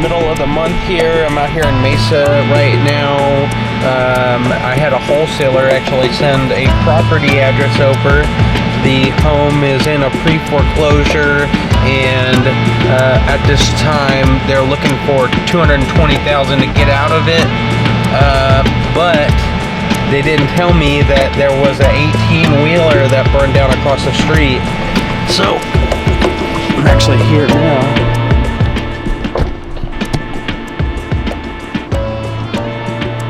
middle of the month here. I'm out here in Mesa right now. I had a wholesaler actually send a property address over. The home is in a pre-foreclosure, and at this time they're looking for $220,000 to get out of it. But they didn't tell me that there was an 18-wheeler that burned down across the street. So I'm actually here now.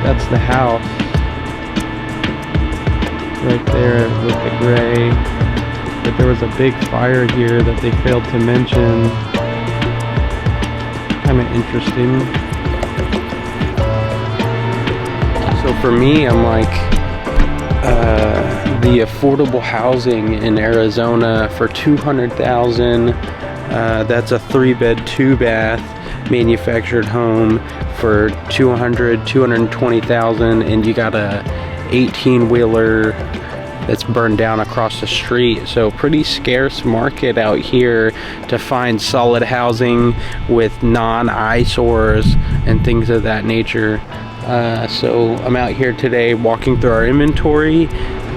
That's the house right there with the gray. But there was a big fire here that they failed to mention. Kind of interesting. So for me, I'm like, the affordable housing in Arizona for $200,000. That's a 3-bed, 2-bath manufactured home for $220,000, and you got a 18-wheeler that's burned down across the street. So pretty scarce market out here to find solid housing with non-eyesores and things of that nature. So I'm out here today walking through our inventory,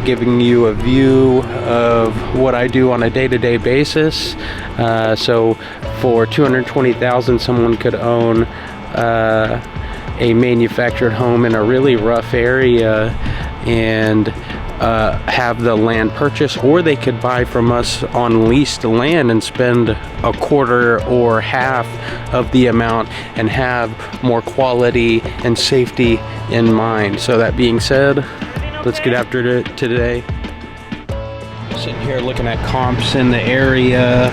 giving you a view of what I do on a day-to-day basis. So for $220,000, someone could own a manufactured home in a really rough area and have the land purchase, or they could buy from us on leased land and spend a quarter or half of the amount and have more quality and safety in mind. So that being said, let's get after it today. Sitting here looking at comps in the area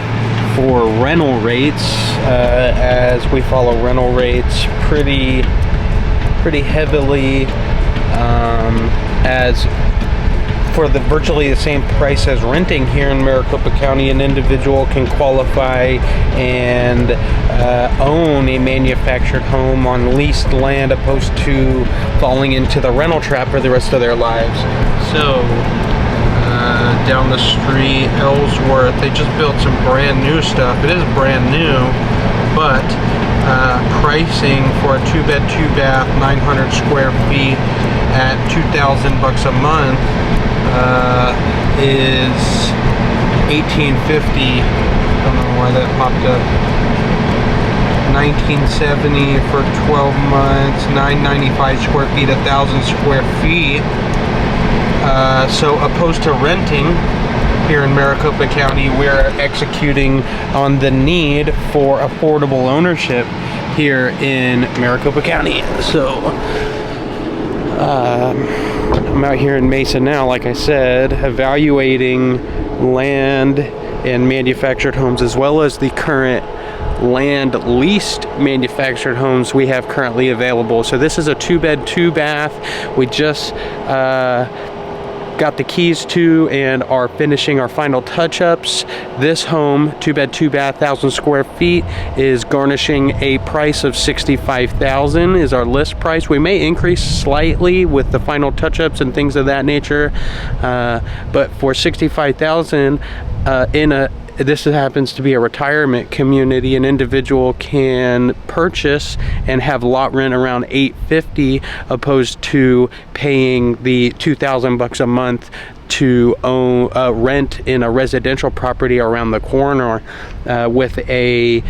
for rental rates, as we follow rental rates pretty heavily, as for the virtually the same price as renting here in Maricopa County, an individual can qualify and own a manufactured home on leased land, opposed to falling into the rental trap for the rest of their lives. So down the street, Ellsworth, they just built some brand new stuff. It is brand new, but pricing for a 2-bed, 2-bath, 900 square feet at $2,000 a month is $1,850. Don't know why that popped up. $1,970 for 12 months, 995 square feet, 1,000 square feet. So opposed to renting here in Maricopa County, we're executing on the need for affordable ownership here in Maricopa County. So I'm out here in Mesa now, like I said, evaluating land and manufactured homes, as well as the current land leased manufactured homes we have currently available. So this is a 2-bed, 2-bath. We just got the keys to and are finishing our final touch-ups. This home, 2-bed, 2-bath, 1,000 square feet, is garnishing a price of $65,000 is our list price. We may increase slightly with the final touch-ups and things of that nature, but for $65,000 this happens to be a retirement community. An individual can purchase and have lot rent around $850, opposed to paying the $2,000 a month to own rent in a residential property around the corner, with a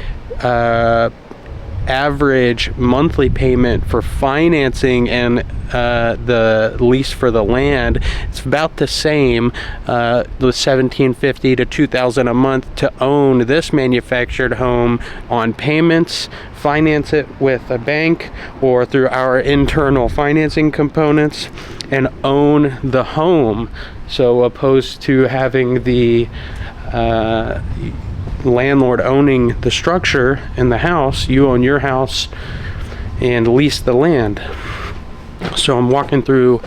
average monthly payment for financing and the lease for the land. It's about the same, the $1,750 to $2,000 a month to own this manufactured home on payments, finance it with a bank or through our internal financing components, and own the home. So opposed to having the landlord owning the structure in the house, you own your house and lease the land. So I'm walking through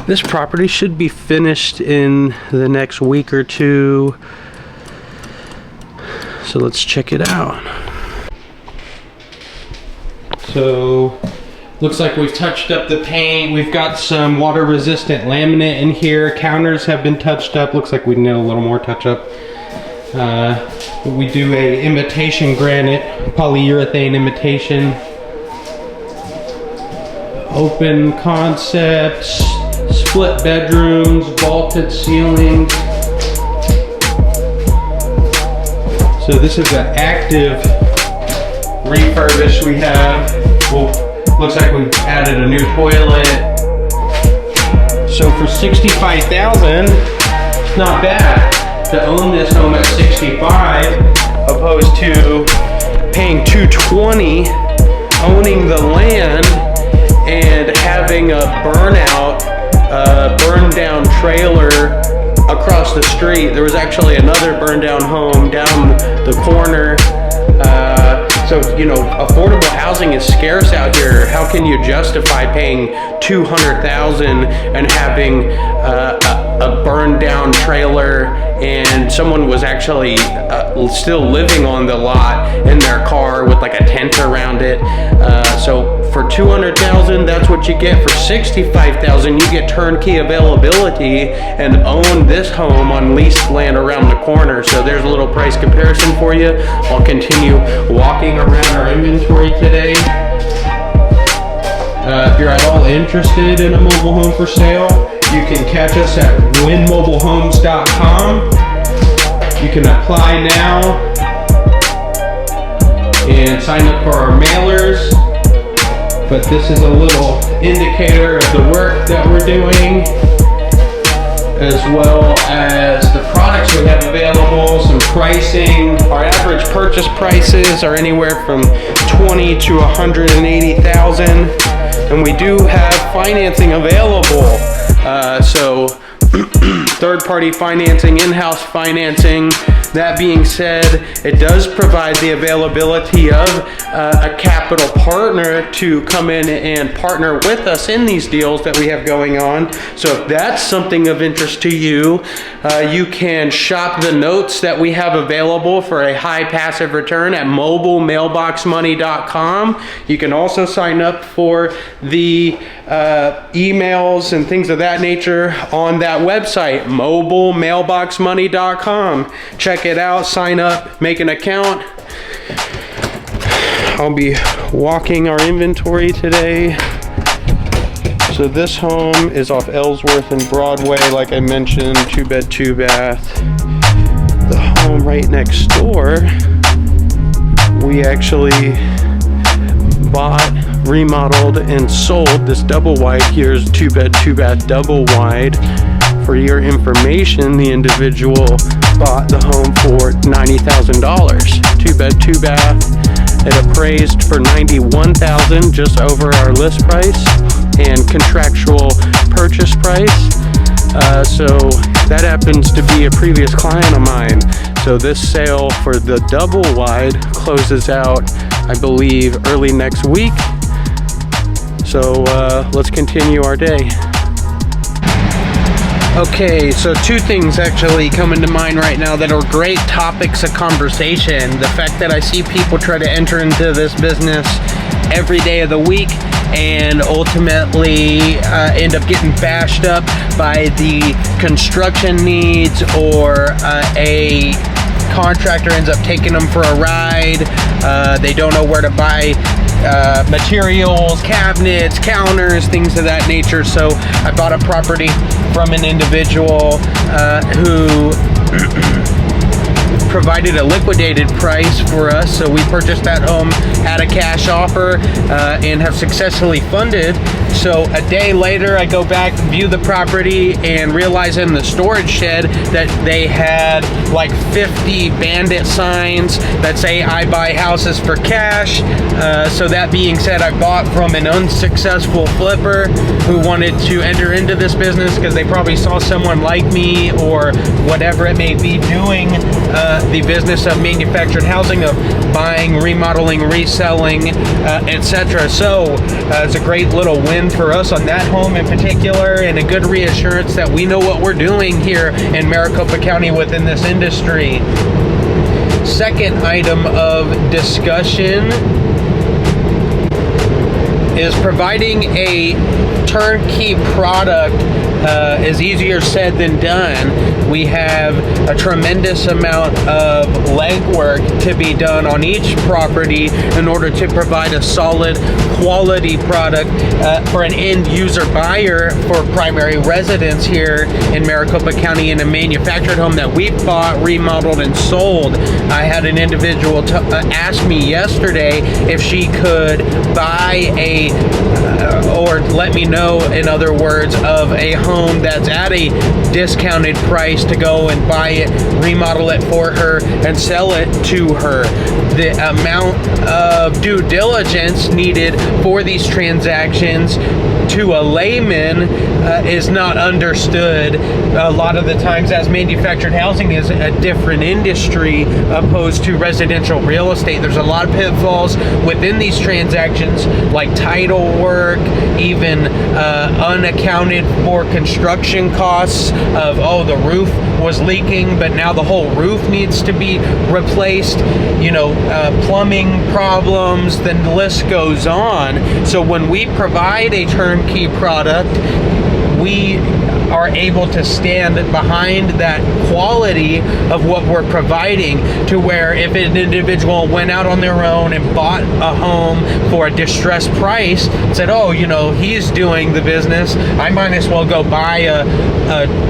this property. Should be finished in the next week or two, so let's check it out. So looks like we've touched up the paint. We've got some water resistant laminate in here. Counters have been touched up. Looks like we need a little more touch up. We do a imitation granite, polyurethane imitation. Open concepts, split bedrooms, vaulted ceilings. So this is an active refurbish we have. Well, looks like we've added a new toilet. So for $65,000, it's not bad to own this home at $65, opposed to paying $220, owning the land and having a burned down trailer across the street. There was actually another burned down home down the corner. So, you know, affordable housing is scarce out here. How can you justify paying $200,000 and having a burned down trailer, and someone was actually still living on the lot in their car with like a tent around it? So for $200,000, that's what you get. For $65,000, you get turnkey availability and own this home on leased land around the corner. So there's a little price comparison for you. I'll continue walking around our inventory today. If you're at all interested in a mobile home for sale, you can catch us at winmobilehomes.com. You can apply now and sign up for our mailers. But this is a little indicator of the work that we're doing, as well as the products we have available, some pricing. Our average purchase prices are anywhere from $20,000 to $180,000, and we do have financing available. So third-party financing, in-house financing. That being said, it does provide the availability of a capital partner to come in and partner with us in these deals that we have going on. So if that's something of interest to you, you can shop the notes that we have available for a high passive return at mobilemailboxmoney.com. You can also sign up for the emails and things of that nature on that website, mobilemailboxmoney.com. Check it out, sign up, make an account. I'll be walking our inventory today. So this home is off Ellsworth and Broadway, like I mentioned, 2-bed, 2-bath. The home right next door, we actually bought, remodeled, and sold. This double wide here is 2-bed, 2-bath double wide. For your information, the individual bought the home for $90,000. 2-bed, 2-bath. It appraised for $91,000, just over our list price and contractual purchase price. So that happens to be a previous client of mine. So this sale for the double wide closes out, I believe, early next week. So let's continue our day. Okay, so two things actually come into mind right now that are great topics of conversation. The fact that I see people try to enter into this business every day of the week and ultimately end up getting bashed up by the construction needs, or a contractor ends up taking them for a ride. They don't know where to buy materials, cabinets, counters, things of that nature. So I bought a property from an individual who provided a liquidated price for us. So we purchased that home, had a cash offer, and have successfully funded. So a day later, I go back, view the property, and realize in the storage shed that they had like 50 bandit signs that say I buy houses for cash. So that being said, I bought from an unsuccessful flipper who wanted to enter into this business because they probably saw someone like me or whatever it may be doing the business of manufactured housing, of buying, remodeling, reselling, etc. So it's a great little win for us on that home in particular, and a good reassurance that we know what we're doing here in Maricopa County within this industry. Second item of discussion is providing a turnkey product is easier said than done. We have a tremendous amount of legwork to be done on each property in order to provide a solid quality product for an end user buyer for primary residence here in Maricopa County in a manufactured home that we bought, remodeled, and sold. I had an individual ask me yesterday if she could buy or let me know, in other words, of a home that's at a discounted price to go and buy it, remodel it for her, and sell it to her. The amount of due diligence needed for these transactions to a layman is not understood a lot of the times, as manufactured housing is a different industry opposed to residential real estate. There's a lot of pitfalls within these transactions, like title work, even unaccounted for construction costs of, oh, the roof was leaking, but now the whole roof needs to be replaced, you know, plumbing problems, then the list goes on. So when we provide a turnkey product, we are able to stand behind that quality of what we're providing, to where if an individual went out on their own and bought a home for a distressed price, said, oh, you know, he's doing the business, I might as well go buy a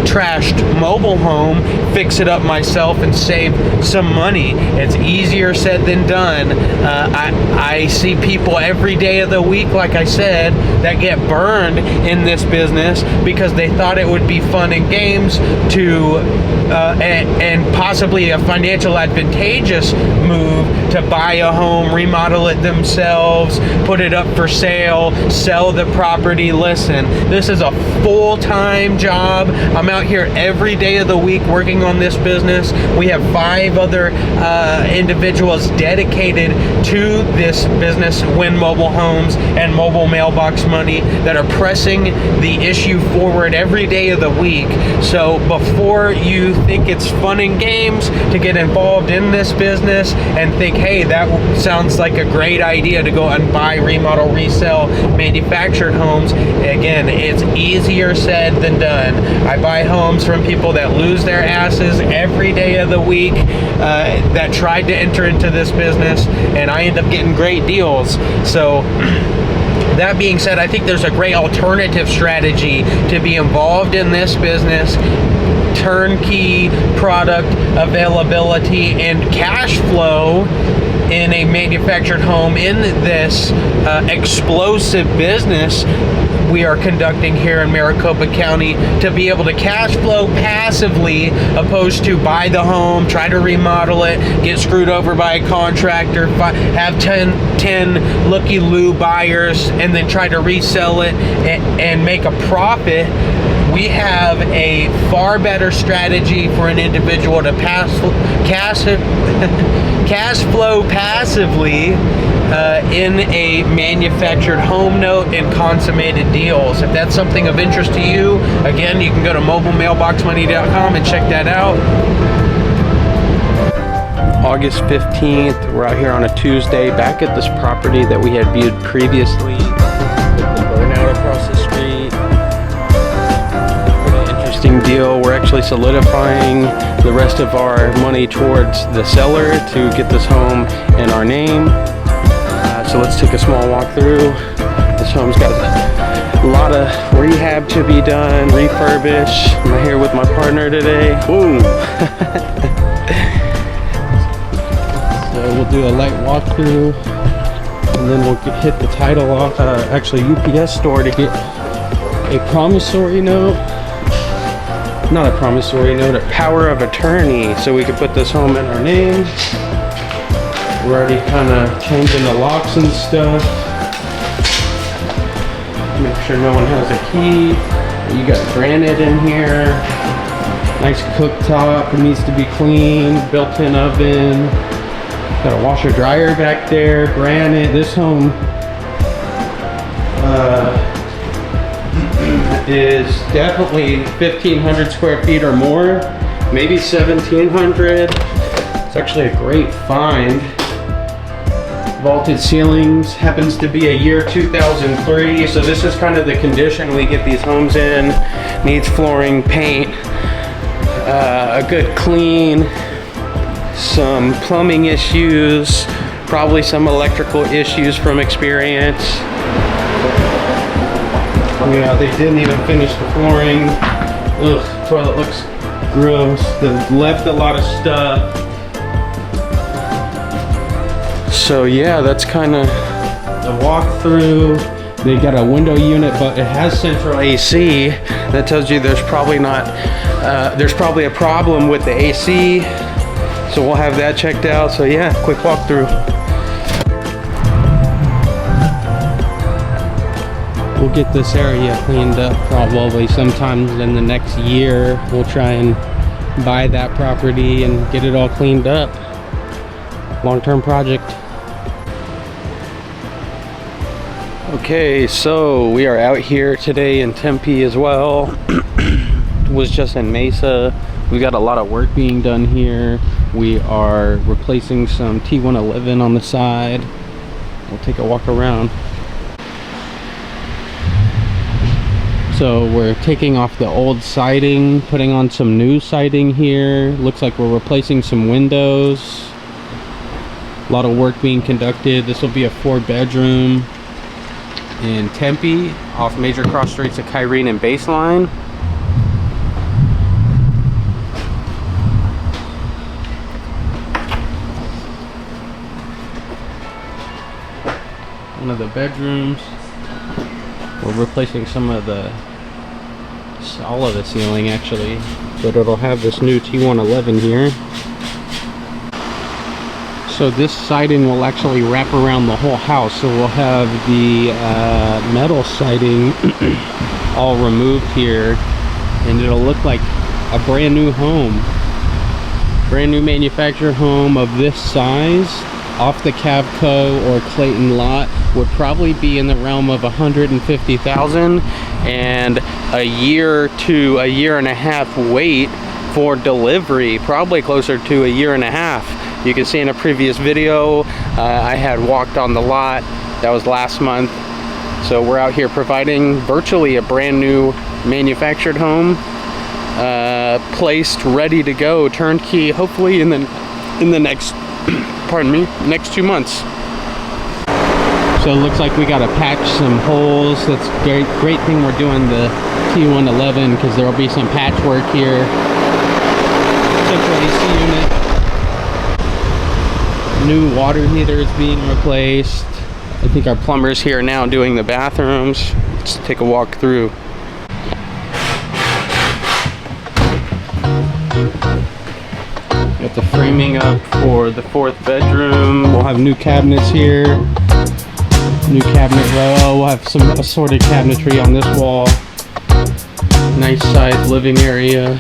trashed mobile home, fix it up myself, and save some money. It's easier said than done. I see people every day of the week, like I said, that get burned in this business because they thought it would be fun and games to and possibly a financial advantageous move to buy a home, remodel it themselves, put it up for sale, sell the property. Listen, this is a full-time job. I'm out here every day of the week working on this business. We have 5 other individuals dedicated to this business, Win Mobile Homes and Mobile Mailbox Money, that are pressing the issue forward every day of the week. So before you think it's fun and games to get involved in this business and think, hey, that sounds like a great idea to go and buy, remodel, resell manufactured homes, again, it's easier said than done. I buy homes from people that lose their asses every day of the week, that tried to enter into this business, and I end up getting great deals. So that being said, I think there's a great alternative strategy to be involved in this business. Turnkey product availability and cash flow in a manufactured home in this explosive business we are conducting here in Maricopa County, to be able to cash flow passively, opposed to buy the home, try to remodel it, get screwed over by a contractor, have 10 looky-loo buyers, and then try to resell it and make a profit. We have a far better strategy for an individual to cash flow passively in a manufactured home note and consummated deals. If that's something of interest to you, again, you can go to mobilemailboxmoney.com and check that out. August 15th, we're out here on a Tuesday, back at this property that we had viewed previously, with the burnout across the street. Pretty interesting deal. We're actually solidifying the rest of our money towards the seller to get this home in our name. So let's take a small walk through. This home's got a lot of rehab to be done, refurbish. I'm here with my partner today. Boom! So we'll do a light walkthrough, and then we'll hit the title off, actually UPS store, to get a promissory note. Not a promissory note, a power of attorney, so we can put this home in our name. We're already kind of changing the locks and stuff. Make sure no one has a key. You got granite in here. Nice cooktop, it needs to be cleaned. Built-in oven. Got a washer dryer back there. Granite. This home is definitely 1,500 square feet or more. Maybe 1,700. It's actually a great find. Vaulted ceilings, happens to be a year 2003, so this is kind of the condition we get these homes in. Needs flooring, paint, a good clean, some plumbing issues, probably some electrical issues from experience. Yeah, they didn't even finish the flooring. Ugh, toilet looks gross. They left a lot of stuff. So yeah, that's kind of the walkthrough. They got a window unit, but it has central AC. That tells you there's probably a problem with the AC. So we'll have that checked out. So yeah, quick walkthrough. We'll get this area cleaned up probably sometime in the next year. We'll try and buy that property and get it all cleaned up. Long-term project. Okay, so we are out here today in Tempe as well. Was just in Mesa. We got a lot of work being done here. We are replacing some T111 on the side. We'll take a walk around. So we're taking off the old siding, putting on some new siding here. Looks like we're replacing some windows. A lot of work being conducted. This will be a 4-bedroom in Tempe, off major cross streets of Kyrene and Baseline. One of the bedrooms. We're replacing all of the ceiling actually, but it'll have this new T111 here. So this siding will actually wrap around the whole house. So we'll have the metal siding all removed here, and it'll look like a brand new home. Brand new manufactured home of this size off the Cavco or Clayton lot would probably be in the realm of $150,000, and a year to a year and a half wait for delivery, probably closer to a year and a half. You can see in a previous video I had walked on the lot. That was last month. So we're out here providing virtually a brand new manufactured home, placed, ready to go, turnkey, hopefully in the next pardon me, next 2 months. So it looks like we got to patch some holes. That's great thing we're doing the T111, because there will be some patchwork here. Central AC unit. New water heater is being replaced. I think our plumber's here now doing the bathrooms. Let's take a walk through. Got the framing up for the 4th bedroom. We'll have new cabinets here. New cabinet row. We'll have some assorted cabinetry on this wall. Nice sized living area.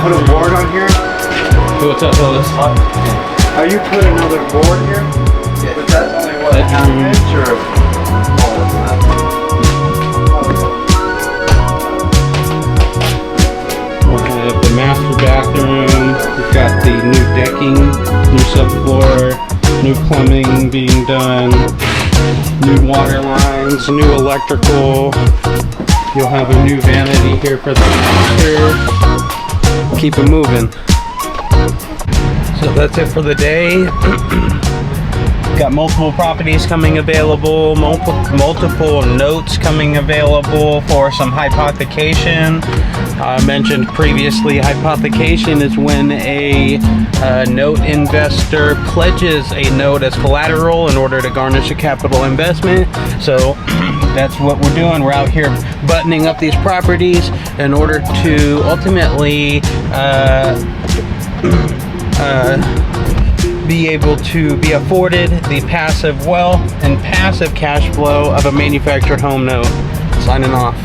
Put a board on here? What's up, fellas? Are you put another board here? Yeah. But that's only what, half inch or? We'll have the master bathroom. We've got the new decking, new subfloor, new plumbing being done, new water lines, new electrical. You'll have a new vanity here for the master. Keep it moving. So that's it for the day. Got multiple properties coming available, multiple notes coming available for some hypothecation. I mentioned previously, hypothecation is when a note investor pledges a note as collateral in order to garnish a capital investment. So that's what we're doing. We're out here buttoning up these properties in order to ultimately be able to be afforded the passive wealth and passive cash flow of a manufactured home note. Signing off.